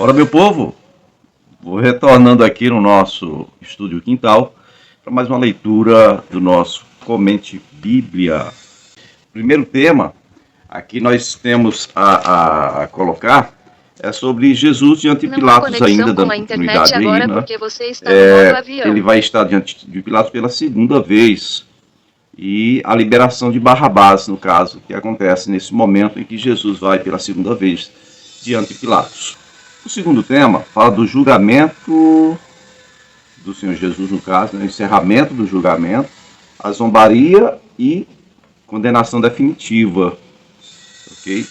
Ora, meu povo, vou retornando aqui no nosso estúdio Quintal para mais uma leitura do nosso Comente Bíblia. Primeiro tema, aqui nós temos a colocar, é sobre Jesus diante de Pilatos, ainda dando continuidade aí, né? Porque você está no modo avião. Ele vai estar diante de Pilatos pela segunda vez. E a liberação de Barrabás, no caso, que acontece nesse momento em que Jesus vai pela segunda vez diante de Pilatos. O segundo tema fala do julgamento do Senhor Jesus, no caso, né? Encerramento do julgamento, a zombaria e condenação definitiva. Ok?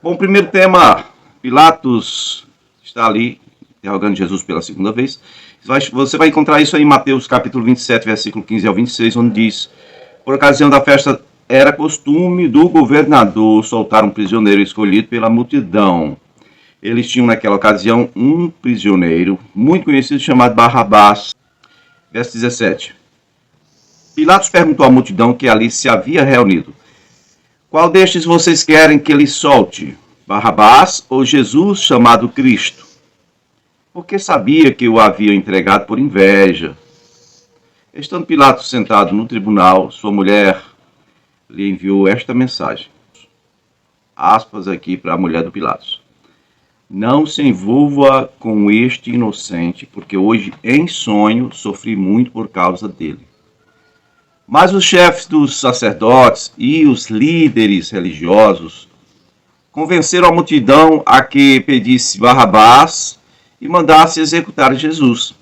Bom, primeiro tema, Pilatos está ali interrogando Jesus pela segunda vez. Você vai encontrar isso aí em Mateus capítulo 27, versículo 15 ao 26, onde diz: por ocasião da festa era costume do governador soltar um prisioneiro escolhido pela multidão. Eles tinham naquela ocasião um prisioneiro muito conhecido chamado Barrabás. Verso 17. Pilatos perguntou à multidão que ali se havia reunido: qual destes vocês querem que ele solte? Barrabás ou Jesus, chamado Cristo? Porque sabia que o havia entregado por inveja. Estando Pilatos sentado no tribunal, sua mulher lhe enviou esta mensagem. Aspas aqui para a mulher do Pilatos. Não se envolva com este inocente, porque hoje em sonho sofri muito por causa dele. Mas os chefes dos sacerdotes e os líderes religiosos convenceram a multidão a que pedisse Barrabás e mandasse executar Jesus.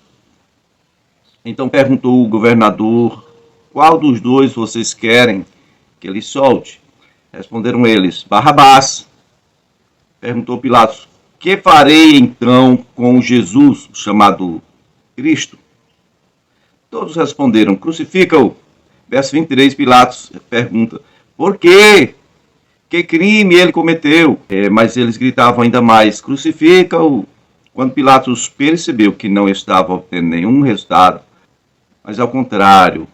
Então perguntou o governador: qual dos dois vocês querem que ele solte? Responderam eles: Barrabás. Perguntou Pilatos: que farei então com Jesus, chamado Cristo? Todos responderam: crucifica-o. Verso 23, Pilatos pergunta: por quê? Que crime ele cometeu? Mas eles gritavam ainda mais: crucifica-o. Quando Pilatos percebeu que não estava obtendo nenhum resultado, mas ao contrário,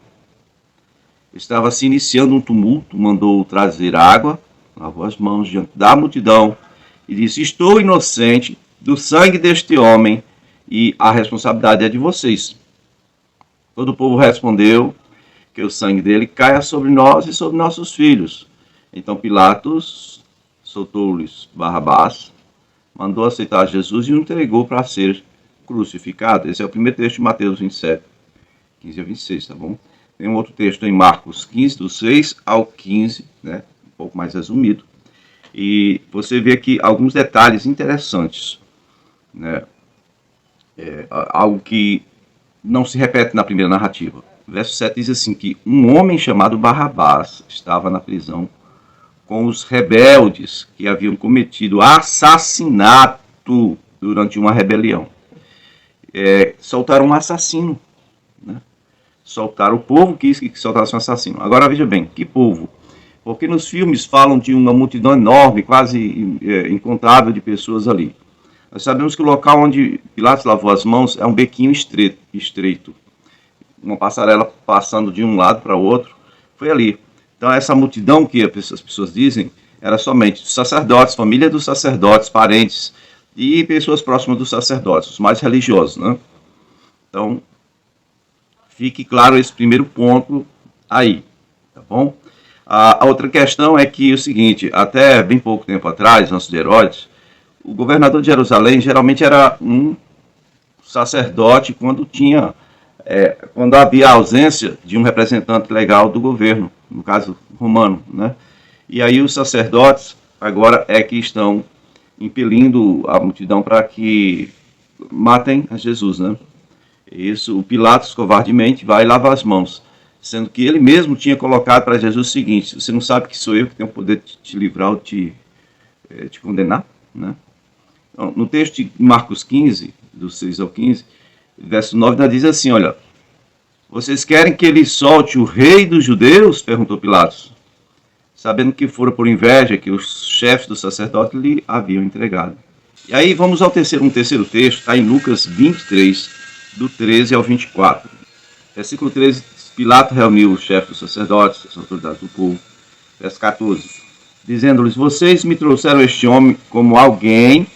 estava se iniciando um tumulto, mandou trazer água, lavou as mãos diante da multidão e disse: estou inocente do sangue deste homem e a responsabilidade é de vocês. Todo o povo respondeu que o sangue dele caia sobre nós e sobre nossos filhos. Então Pilatos soltou-lhes Barrabás, mandou aceitar Jesus e o entregou para ser crucificado. Esse é o primeiro texto de Mateus 27, 15 a 26, tá bom? Tem um outro texto em Marcos 15, do 6 ao 15, né? Um pouco mais resumido. E você vê aqui alguns detalhes interessantes, né? Algo que não se repete na primeira narrativa. Verso 7 diz assim, que um homem chamado Barrabás estava na prisão com os rebeldes que haviam cometido assassinato durante uma rebelião. Soltaram um assassino, né? Soltaram, o povo quis que soltasse um assassino. Agora veja bem, que povo? Porque nos filmes falam de uma multidão enorme, quase incontável de pessoas ali. Nós sabemos que o local onde Pilatos lavou as mãos é um bequinho estreito. Uma passarela passando de um lado para o outro, foi ali. Então essa multidão que as pessoas dizem, era somente os sacerdotes, família dos sacerdotes, parentes e pessoas próximas dos sacerdotes, os mais religiosos, né? Então, fique claro esse primeiro ponto aí, tá bom? A outra questão é que o seguinte, até bem pouco tempo atrás, antes de Herodes, o governador de Jerusalém geralmente era um sacerdote quando havia a ausência de um representante legal do governo, no caso romano, né? E aí os sacerdotes agora é que estão impelindo a multidão para que matem a Jesus, né? Isso, o Pilatos covardemente vai lavar as mãos, sendo que ele mesmo tinha colocado para Jesus o seguinte: você não sabe que sou eu que tenho o poder de te livrar ou te condenar, né? Então, no texto de Marcos 15, do 6 ao 15, verso 9, ainda diz assim, olha: vocês querem que ele solte o rei dos judeus? Perguntou Pilatos. sabendo que fora por inveja que os chefes do sacerdote lhe haviam entregado. E aí vamos ao terceiro texto, está em Lucas 23, do 13 ao 24. Versículo 13, Pilato reuniu os chefes dos sacerdotes, as autoridades do povo. Verso 14, dizendo-lhes: vocês me trouxeram este homem como alguém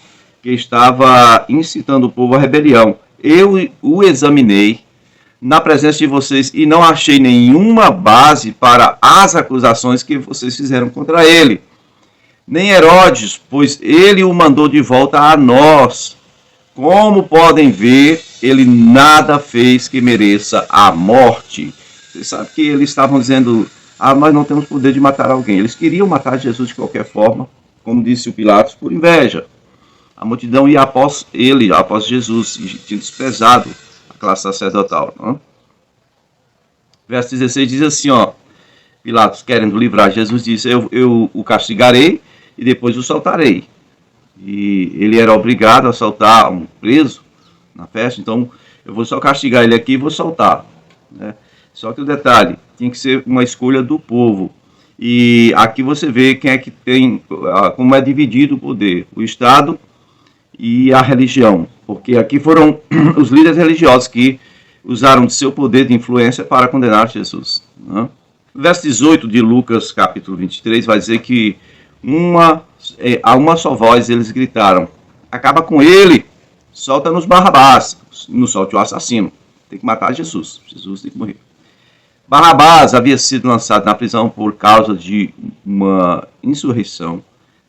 que estava incitando o povo à rebelião. Eu o examinei na presença de vocês e não achei nenhuma base para as acusações que vocês fizeram contra ele. Nem Herodes, pois ele o mandou de volta a nós. Como podem ver, ele nada fez que mereça a morte. Você sabe que eles estavam dizendo: nós não temos poder de matar alguém. Eles queriam matar Jesus de qualquer forma, como disse o Pilatos, por inveja. A multidão ia após ele, após Jesus, e tinha desprezado a classe sacerdotal. Não? Verso 16 diz assim, Pilatos, querendo livrar Jesus, disse: eu o castigarei e depois o soltarei. E ele era obrigado a soltar um preso na festa, então eu vou só castigar ele aqui e vou soltar. Né? Só que o detalhe, tinha que ser uma escolha do povo. E aqui você vê quem é que tem, como é dividido o poder, o Estado e a religião. Porque aqui foram os líderes religiosos que usaram de seu poder de influência para condenar Jesus. Né? Verso 18 de Lucas, capítulo 23, vai dizer que a uma só voz eles gritaram: acaba com ele, solta-nos Barrabás, não solte o assassino, tem que matar Jesus, Jesus tem que morrer. Barrabás havia sido lançado na prisão por causa de uma insurreição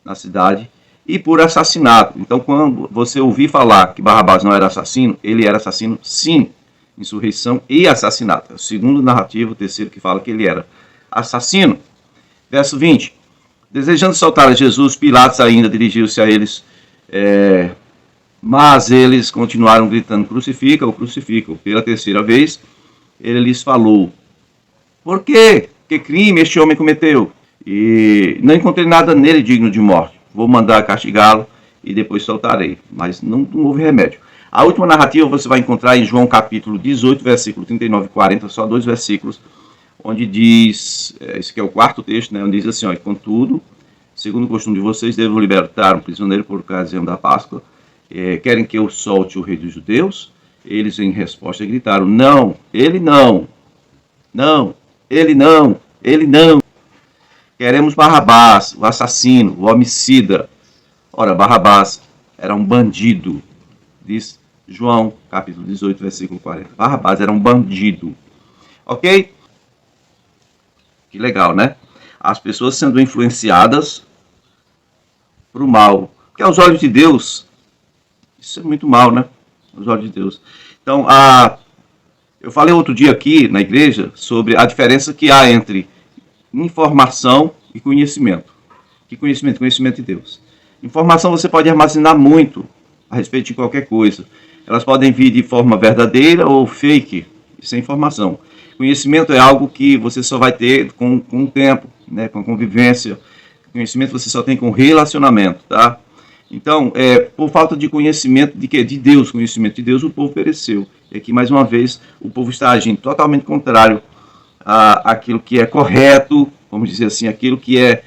na cidade e por assassinato. Então, quando você ouvir falar que Barrabás não era assassino, ele era assassino sim, insurreição e assassinato. É o segundo narrativo, o terceiro que fala que ele era assassino. Verso 20. Desejando soltar Jesus, Pilatos ainda dirigiu-se a eles, mas eles continuaram gritando: crucifica-o, crucifica-o. Pela terceira vez, ele lhes falou: por quê? Que crime este homem cometeu? E não encontrei nada nele digno de morte. Vou mandar castigá-lo e depois soltarei. Mas não houve remédio. A última narrativa você vai encontrar em João capítulo 18, versículo 39 e 40, só 2 versículos, onde diz, esse aqui é o quarto texto, né, onde diz assim: contudo, segundo o costume de vocês, devo libertar um prisioneiro por ocasião da Páscoa. Querem que eu solte o rei dos judeus? Eles, em resposta, gritaram: não, ele não. Não, ele não, ele não. Queremos Barrabás, o assassino, o homicida. Ora, Barrabás era um bandido, diz João, capítulo 18, versículo 40. Barrabás era um bandido. Ok? Que legal, né? As pessoas sendo influenciadas para o mal. Porque aos olhos de Deus, isso é muito mal, né? Aos olhos de Deus. Então, eu falei outro dia aqui na igreja sobre a diferença que há entre informação e conhecimento. Que conhecimento? Conhecimento de Deus. Informação você pode armazenar muito a respeito de qualquer coisa. Elas podem vir de forma verdadeira ou fake. Isso é informação. Conhecimento é algo que você só vai ter com o tempo, né? Com a convivência. Conhecimento você só tem com relacionamento, tá? Então, por falta de conhecimento de Deus, conhecimento de Deus, o povo pereceu. E aqui, mais uma vez, o povo está agindo totalmente contrário àquilo que é correto, vamos dizer assim, aquilo que é,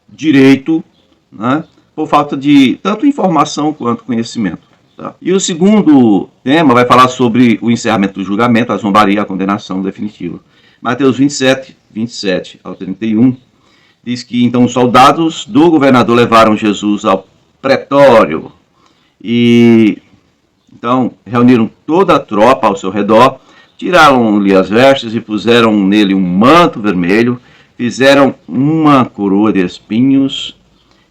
direito, né? Por falta de tanto informação quanto conhecimento. Tá? E o segundo tema vai falar sobre o encerramento do julgamento, a zombaria, a condenação definitiva. Mateus 27 ao 31, diz que então os soldados do governador levaram Jesus ao pretório e então reuniram toda a tropa ao seu redor, tiraram-lhe as vestes e puseram nele um manto vermelho, fizeram uma coroa de espinhos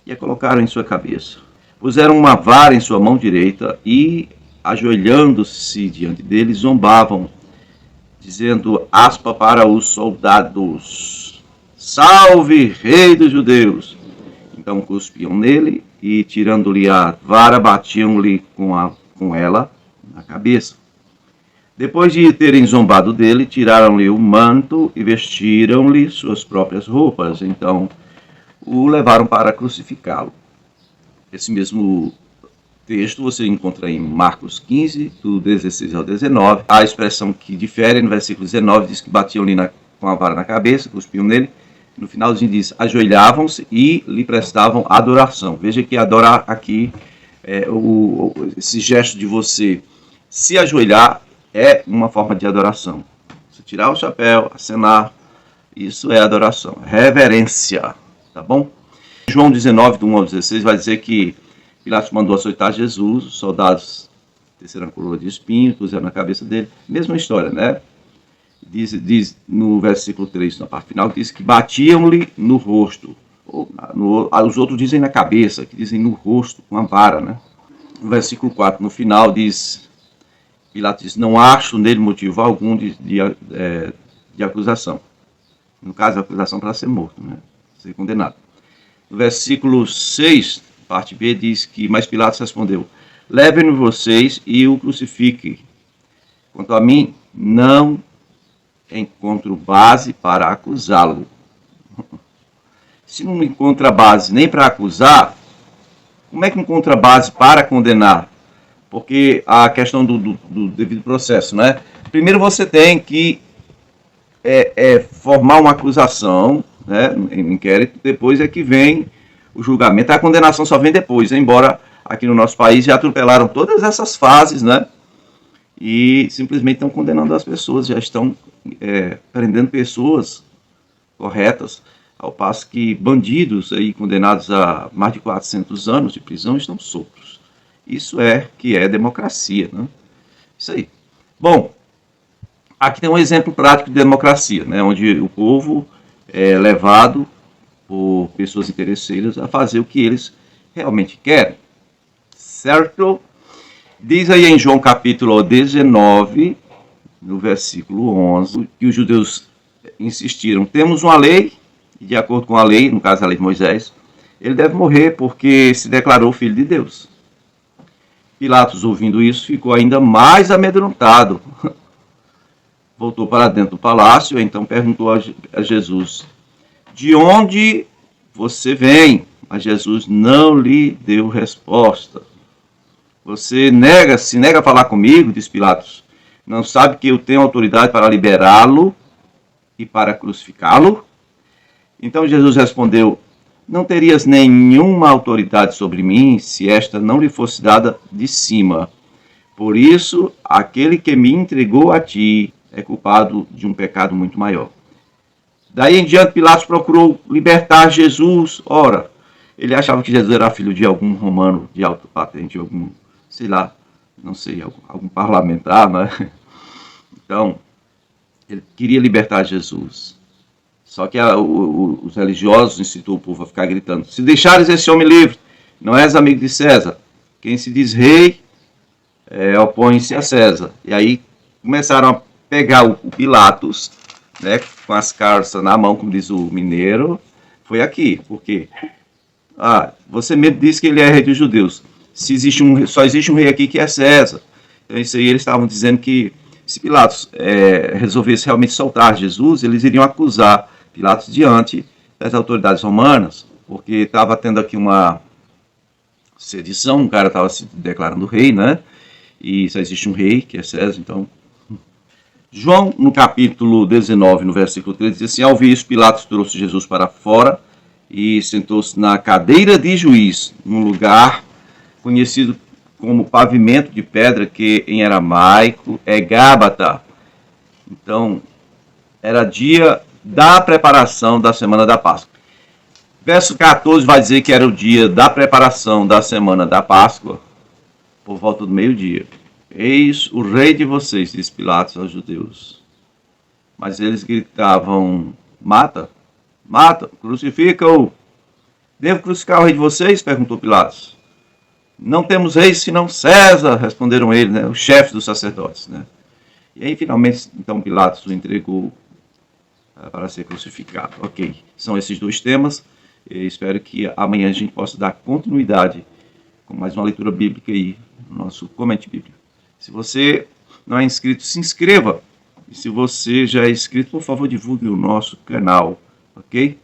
e a colocaram em sua cabeça. Puseram uma vara em sua mão direita e, ajoelhando-se diante dele, zombavam, dizendo aspa para os soldados: salve, rei dos judeus! Então cuspiam nele e, tirando-lhe a vara, batiam-lhe com ela na cabeça. Depois de terem zombado dele, tiraram-lhe o manto e vestiram-lhe suas próprias roupas. Então o levaram para crucificá-lo. Esse mesmo texto você encontra em Marcos 15, do 16 ao 19. A expressão que difere no versículo 19 diz que batiam-lhe com a vara na cabeça, cuspiam nele. no finalzinho diz, ajoelhavam-se e lhe prestavam adoração. Veja que adorar aqui, esse gesto de você se ajoelhar é uma forma de adoração. Você tirar o chapéu, acenar, isso é adoração, reverência, tá bom? João 19, do 1 ao 16, vai dizer que Pilatos mandou açoitar Jesus, os soldados teceram a coroa de espinhos, puseram na cabeça dele, mesma história, né? Diz no versículo 3, na parte final, diz que batiam-lhe no rosto. Os outros dizem na cabeça, que dizem no rosto, com a vara, né? No versículo 4, no final, Pilatos diz, não acho nele motivo algum de acusação. No caso, a acusação para ser morto, né? Ser condenado. No versículo 6, parte B, diz que, mas Pilatos respondeu, levem-no vocês e o crucifiquem. Quanto a mim, não encontro base para acusá-lo. Se não encontra base nem para acusar, como é que encontra base para condenar? Porque a questão do devido processo, né? Primeiro você tem que formar uma acusação, né, em inquérito, depois é que vem o julgamento. A condenação só vem depois, embora aqui no nosso país já atropelaram todas essas fases, né? E simplesmente estão condenando as pessoas, já estão prendendo pessoas corretas, ao passo que bandidos aí condenados a mais de 400 anos de prisão estão soltos. Isso que é democracia, né? Isso aí. Bom, aqui tem um exemplo prático de democracia, né? Onde o povo é levado por pessoas interesseiras a fazer o que eles realmente querem, certo? Diz aí em João capítulo 19, no versículo 11, que os judeus insistiram, temos uma lei, e de acordo com a lei, no caso a lei de Moisés, ele deve morrer porque se declarou filho de Deus. Pilatos, ouvindo isso, ficou ainda mais amedrontado. Voltou para dentro do palácio, então perguntou a Jesus, de onde você vem? Mas Jesus não lhe deu resposta. Você se nega a falar comigo, diz Pilatos. Não sabe que eu tenho autoridade para liberá-lo e para crucificá-lo? Então Jesus respondeu, não terias nenhuma autoridade sobre mim se esta não lhe fosse dada de cima. Por isso, aquele que me entregou a ti é culpado de um pecado muito maior. Daí em diante, Pilatos procurou libertar Jesus. Ora, ele achava que Jesus era filho de algum romano de alta patente, algum, sei lá, não sei, algum parlamentar, né? Então, ele queria libertar Jesus. Só que os religiosos incitou o povo a ficar gritando, se deixares esse homem livre, não és amigo de César. Quem se diz rei, opõe-se a César. E aí começaram a pegar o Pilatos, né, com as carças na mão, como diz o mineiro, foi aqui, porque você mesmo disse que ele é rei dos judeus. Só existe um rei aqui que é César. Então isso aí eles estavam dizendo que se Pilatos resolvesse realmente soltar Jesus, eles iriam acusar Pilatos diante das autoridades romanas, porque estava tendo aqui uma sedição, um cara estava se declarando rei, né? E só existe um rei, que é César, então... João, no capítulo 19, no versículo 13, diz assim, ao ouvir isso, Pilatos trouxe Jesus para fora e sentou-se na cadeira de juiz, num lugar conhecido como pavimento de pedra, que em aramaico é Gábata. Então, era dia da preparação da semana da Páscoa. Verso 14 vai dizer que era o dia da preparação da semana da Páscoa, por volta do meio-dia. Eis o rei de vocês, diz Pilatos aos judeus. Mas eles gritavam, mata, mata, crucifica-o. Devo crucificar o rei de vocês? Perguntou Pilatos. Não temos rei senão César, responderam eles, né, os chefes dos sacerdotes. Né? E aí, finalmente, então, Pilatos o entregou para ser crucificado. Ok, são esses dois temas. Eu espero que amanhã a gente possa dar continuidade com mais uma leitura bíblica aí no nosso Comente Bíblico. Se você não é inscrito, se inscreva. E se você já é inscrito, por favor, divulgue o nosso canal, ok?